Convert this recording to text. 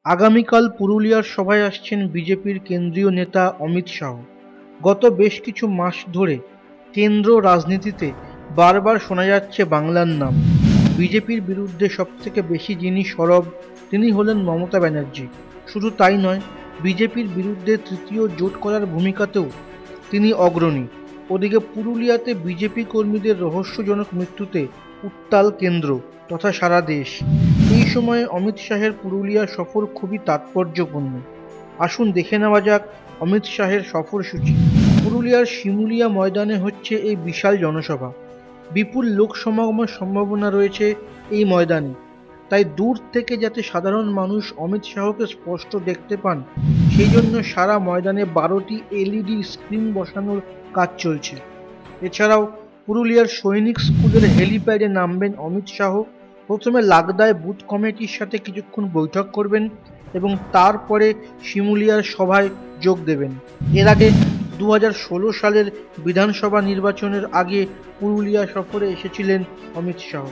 আগামীকাল পুরুলিয়ার সভায় আসছেন বিজেপির কেন্দ্রীয় নেতা অমিত শাহ। গত বেশ কিছু মাস ধরে কেন্দ্র রাজনীতিতে বারবার শোনা যাচ্ছে বাংলার নাম। বিজেপির বিরুদ্ধে সবথেকে বেশি যিনি সরব তিনি হলেন মমতা ব্যানার্জি। শুধু তাই নয়, বিজেপির বিরুদ্ধে তৃতীয় জোট করার ভূমিকাতেও তিনি অগ্রণী। ওদিকে পুরুলিয়াতে বিজেপি কর্মীদের রহস্যজনক মৃত্যুতে উত্তাল কেন্দ্র তথা সারা দেশ। এই সময়ে অমিত শাহের পুরুলিয়া সফর খুবই তাৎপর্যপূর্ণ। আসুন দেখে নেওয়া যাক অমিত শাহের সফরসূচি। পুরুলিয়ার শিমুলিয়া ময়দানে হচ্ছে এই বিশাল জনসভা। বিপুল লোক সমাগমের সম্ভাবনা রয়েছে এই ময়দানে। তাই দূর থেকে যাতে সাধারণ মানুষ অমিত শাহকে স্পষ্ট দেখতে পান, সেই জন্য সারা ময়দানে 12টি এলইডি স্ক্রিন বসানোর কাজ চলছে। এছাড়াও পুরুলিয়ার সৈনিক স্কুলের হেলিপ্যাডে নামবেন অমিত শাহ। প্রথমে লাগদায় বুথ কমিটির সাথে কিছুক্ষণ বৈঠক করবেন এবং তারপরে শিমুলিয়ার সভায় যোগ দেবেন। এর আগে 2016 সালের বিধানসভা নির্বাচনের আগে পুরুলিয়া সফরে এসেছিলেন অমিত শাহ।